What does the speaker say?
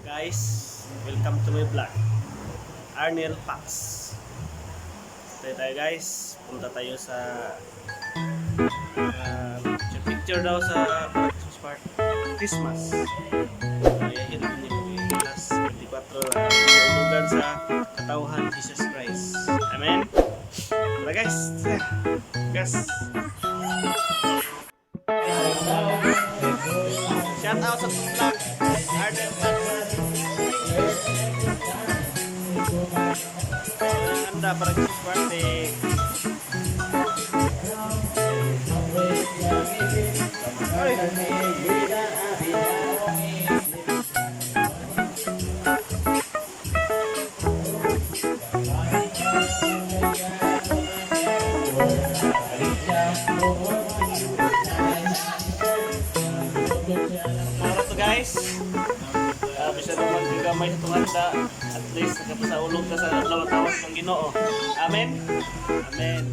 Guys, welcome to my vlog. Arnel Pax. Stay tayo guys. Punta tayo sa picture daw sa Christmas party. Christmas. Ayahin ni Plus 24 na lugar sa katauhan Jesus Christ. Amen. Tara guys. Guys. Shout out sa vlog. Arnel Pax. Handa para Christmas party. Para to guys. Bisa naman gagamay sa tuhanda. At least nagkapasaulog ka sa adlaw tawas ng Ginoo. Amen. Amen.